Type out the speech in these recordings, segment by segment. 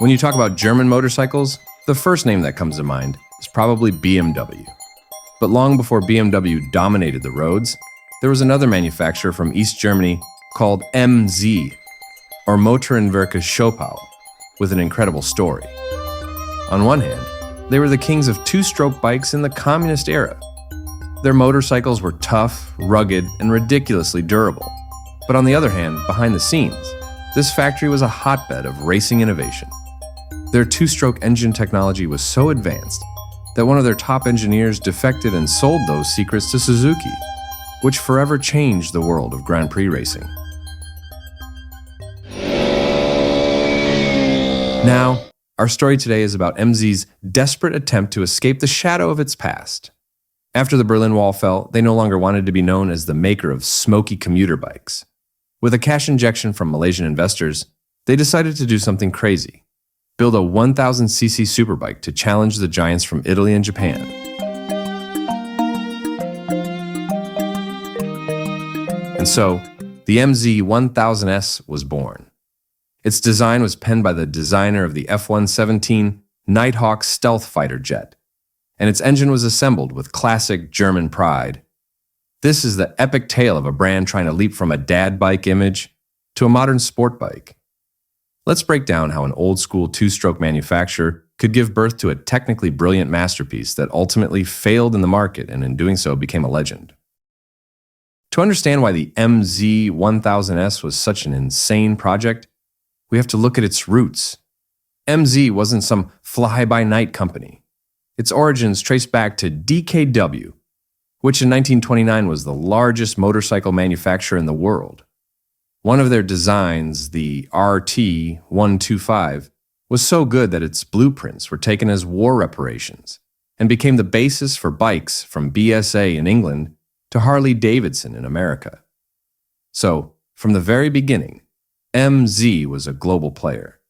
When you talk about German motorcycles, the first name that comes to mind is probably BMW. But long before BMW dominated the roads, there was another manufacturer from East Germany called MZ, or Motorenwerke Schopau, with an incredible story. On one hand, they were the kings of two-stroke bikes in the communist era. Their motorcycles were tough, rugged, and ridiculously durable. But on the other hand, behind the scenes, this factory was a hotbed of racing innovation. Their two-stroke engine technology was so advanced that one of their top engineers defected and sold those secrets to Suzuki, which forever changed the world of Grand Prix racing. Now, our story today is about MZ's desperate attempt to escape the shadow of its past. After the Berlin Wall fell, they no longer wanted to be known as the maker of smoky commuter bikes. With a cash injection from Malaysian investors, they decided to do something crazy. Build a 1,000cc superbike to challenge the giants from Italy and Japan. And so, the MZ 1000S was born. Its design was penned by the designer of the F-117 Nighthawk stealth fighter jet, and its engine was assembled with classic German pride. This is the epic tale of a brand trying to leap from a dad bike image to a modern sport bike. Let's break down how an old-school two-stroke manufacturer could give birth to a technically brilliant masterpiece that ultimately failed in the market and in doing so became a legend. To understand why the MZ 1000S was such an insane project, we have to look at its roots. MZ wasn't some fly-by-night company. Its origins trace back to DKW, which in 1929 was the largest motorcycle manufacturer in the world. One of their designs, the RT-125, was so good that its blueprints were taken as war reparations and became the basis for bikes from BSA in England to Harley-Davidson in America. So, from the very beginning, MZ was a global player.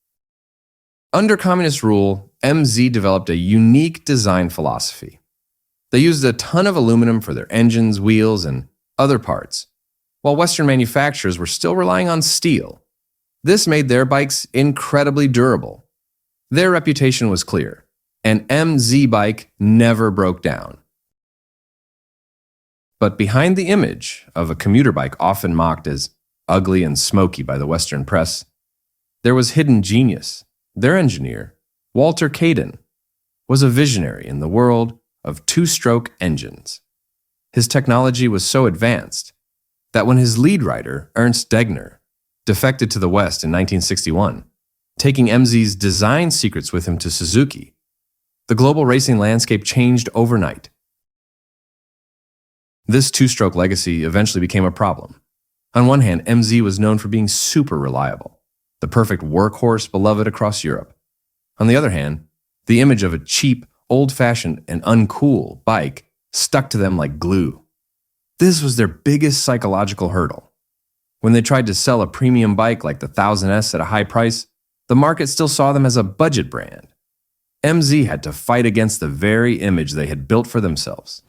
Under communist rule, MZ developed a unique design philosophy. They used a ton of aluminum for their engines, wheels, and other parts, while Western manufacturers were still relying on steel. This made their bikes incredibly durable. Their reputation was clear. An MZ bike never broke down. But behind the image of a commuter bike often mocked as ugly and smoky by the Western press, there was hidden genius. Their engineer, Walter Cadden, was a visionary in the world of two-stroke engines. His technology was so advanced that when his lead writer, Ernst Degner, defected to the West in 1961, taking MZ's design secrets with him to Suzuki, the global racing landscape changed overnight. This two-stroke legacy eventually became a problem. On one hand, MZ was known for being super reliable, the perfect workhorse beloved across Europe. On the other hand, the image of a cheap, old-fashioned, and uncool bike stuck to them like glue. This was their biggest psychological hurdle. When they tried to sell a premium bike like the 1000S at a high price, the market still saw them as a budget brand. MZ had to fight against the very image they had built for themselves.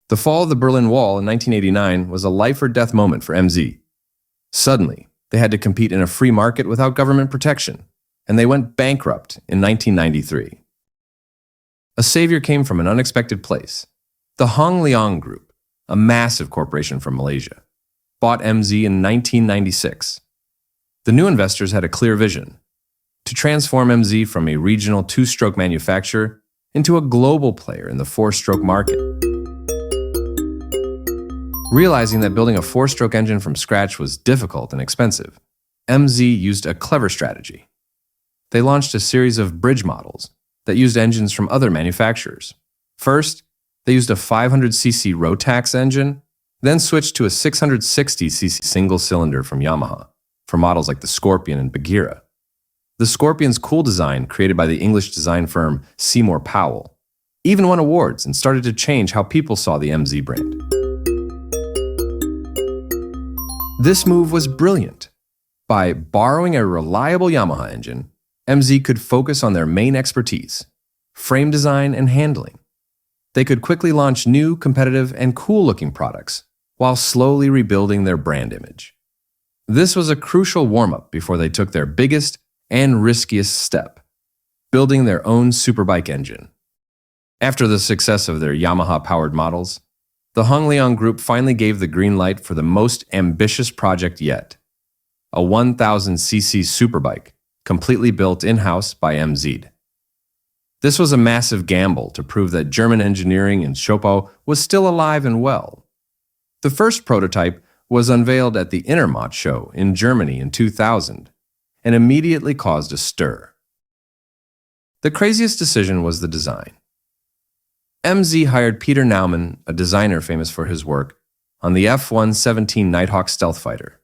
The fall of the Berlin Wall in 1989 was a life-or-death moment for MZ. Suddenly, they had to compete in a free market without government protection, and they went bankrupt in 1993. A savior came from an unexpected place. The Hong Leong Group, a massive corporation from Malaysia, bought MZ in 1996. The new investors had a clear vision: to transform MZ from a regional two-stroke manufacturer into a global player in the four-stroke market. Realizing that building a four-stroke engine from scratch was difficult and expensive, MZ used a clever strategy. They launched a series of bridge models that used engines from other manufacturers. First, they used a 500cc Rotax engine, then switched to a 660cc single-cylinder from Yamaha for models like the Scorpion and Bagheera. The Scorpion's cool design, created by the English design firm Seymour Powell, even won awards and started to change how people saw the MZ brand. This move was brilliant. By borrowing a reliable Yamaha engine, MZ could focus on their main expertise: frame design and handling. They could quickly launch new, competitive, and cool-looking products while slowly rebuilding their brand image. This was a crucial warm-up before they took their biggest and riskiest step, building their own superbike engine. After the success of their Yamaha-powered models, the Hongliang Group finally gave the green light for the most ambitious project yet, a 1,000cc superbike completely built in-house by MZ. This was a massive gamble to prove that German engineering in Schopau was still alive and well. The first prototype was unveiled at the Intermot show in Germany in 2000 and immediately caused a stir. The craziest decision was the design. MZ hired Peter Naumann, a designer famous for his work, on the F-117 Nighthawk stealth fighter.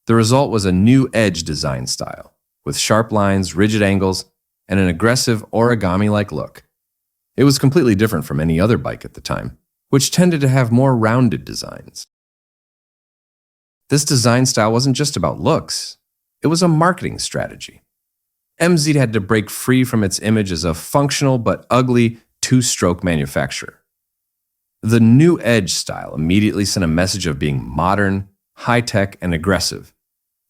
The result was a new edge design style, with sharp lines, rigid angles, and an aggressive origami-like look. It was completely different from any other bike at the time, which tended to have more rounded designs. This design style wasn't just about looks, it was a marketing strategy. MZ had to break free from its image as a functional but ugly two-stroke manufacturer. The new edge style immediately sent a message of being modern, high-tech, and aggressive.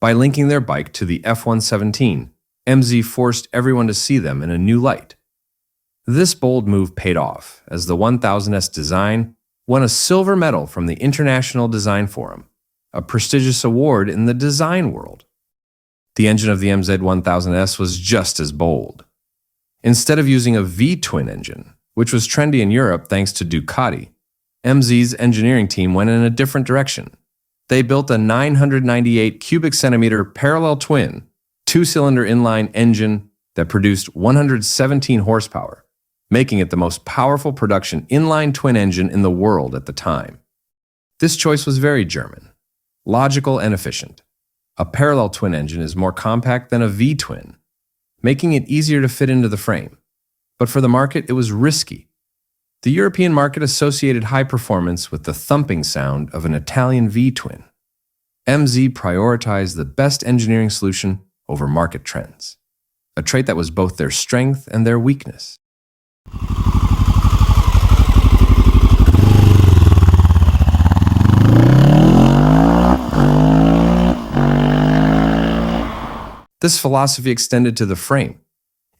By linking their bike to the F-117, MZ forced everyone to see them in a new light. This bold move paid off, as the 1000S design won a silver medal from the International Design Forum, a prestigious award in the design world. The engine of the MZ-1000S was just as bold. Instead of using a V-twin engine, which was trendy in Europe thanks to Ducati, MZ's engineering team went in a different direction. They built a 998 cubic centimeter parallel twin, two-cylinder inline engine that produced 117 horsepower, making it the most powerful production inline twin engine in the world at the time. This choice was very German, logical and efficient. A parallel twin engine is more compact than a V-twin, making it easier to fit into the frame. But for the market, it was risky. The European market associated high performance with the thumping sound of an Italian V-twin. MZ prioritized the best engineering solution over market trends, a trait that was both their strength and their weakness. This philosophy extended to the frame.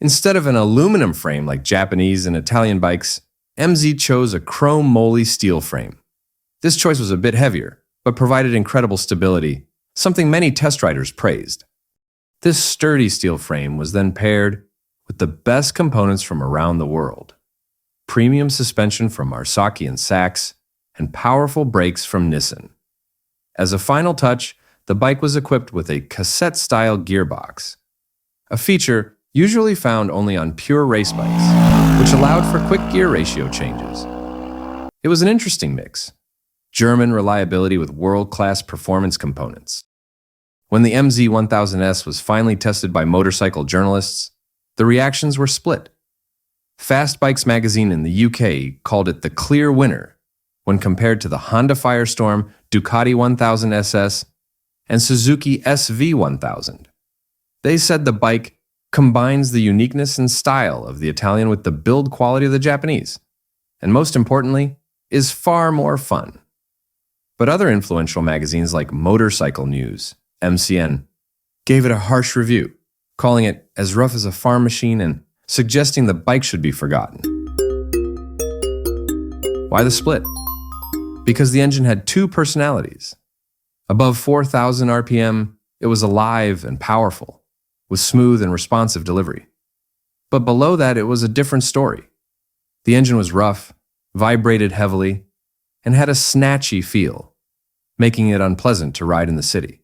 Instead of an aluminum frame like Japanese and Italian bikes, MZ chose a chrome moly steel frame. This choice was a bit heavier, but provided incredible stability, something many test riders praised. This sturdy steel frame was then paired with the best components from around the world: premium suspension from Marsaki and Sachs, and powerful brakes from Nissan. As a final touch, the bike was equipped with a cassette-style gearbox, a feature usually found only on pure race bikes, which allowed for quick gear ratio changes. It was an interesting mix: German reliability with world-class performance components. When the MZ-1000S was finally tested by motorcycle journalists, the reactions were split. Fast Bikes magazine in the UK called it the clear winner when compared to the Honda Firestorm, Ducati 1000 SS, and Suzuki SV1000. They said the bike combines the uniqueness and style of the Italian with the build quality of the Japanese, and most importantly, is far more fun. But other influential magazines like Motorcycle News, MCN, gave it a harsh review, calling it as rough as a farm machine and suggesting the bike should be forgotten. Why the split? Because the engine had two personalities. Above 4,000 RPM, it was alive and powerful, with smooth and responsive delivery. But below that, it was a different story. The engine was rough, vibrated heavily, and had a snatchy feel, making it unpleasant to ride in the city.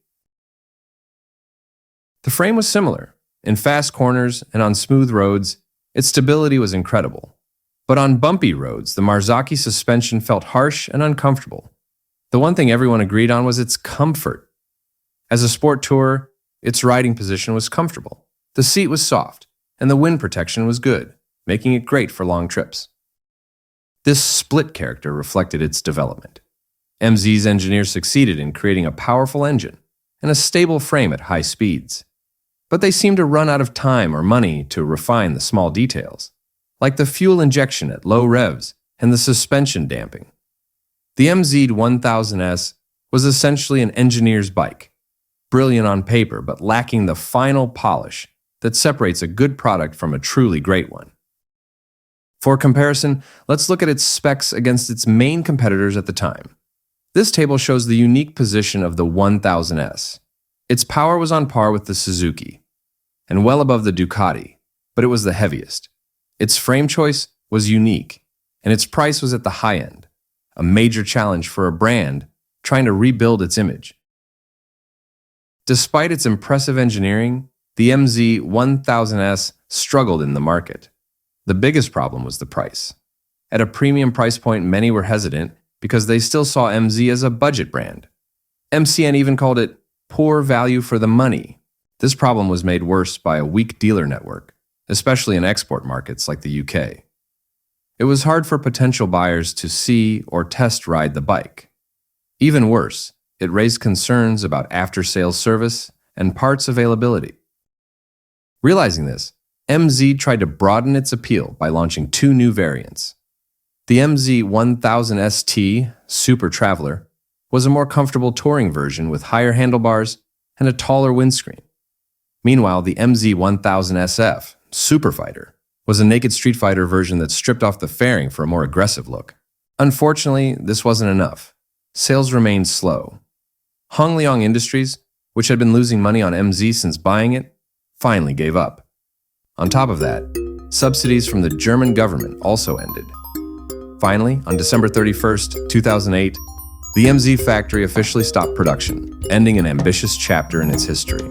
The frame was similar. In fast corners and on smooth roads, its stability was incredible. But on bumpy roads, the Marzocchi suspension felt harsh and uncomfortable. The one thing everyone agreed on was its comfort. As a sport tourer, its riding position was comfortable. The seat was soft, and the wind protection was good, making it great for long trips. This split character reflected its development. MZ's engineers succeeded in creating a powerful engine and a stable frame at high speeds. But they seemed to run out of time or money to refine the small details, like the fuel injection at low revs and the suspension damping. The MZ1000S was essentially an engineer's bike, brilliant on paper but lacking the final polish that separates a good product from a truly great one. For comparison, let's look at its specs against its main competitors at the time. This table shows the unique position of the 1000S. Its power was on par with the Suzuki, and well above the Ducati, but it was the heaviest. Its frame choice was unique, and its price was at the high end, a major challenge for a brand trying to rebuild its image. Despite its impressive engineering, the MZ1000S struggled in the market. The biggest problem was the price. At a premium price point, many were hesitant because they still saw MZ as a budget brand. MCN even called it poor value for the money. This problem was made worse by a weak dealer network, especially in export markets like the UK. It was hard for potential buyers to see or test ride the bike. Even worse, it raised concerns about after-sales service and parts availability. Realizing this, MZ tried to broaden its appeal by launching two new variants. The MZ1000ST Super Traveler was a more comfortable touring version with higher handlebars and a taller windscreen. Meanwhile, the MZ1000SF Super Fighter was a naked street fighter version that stripped off the fairing for a more aggressive look. Unfortunately, this wasn't enough. Sales remained slow. Hong Leong Industries, which had been losing money on MZ since buying it, finally gave up. On top of that, subsidies from the German government also ended. Finally, on December 31st, 2008, the MZ factory officially stopped production, ending an ambitious chapter in its history.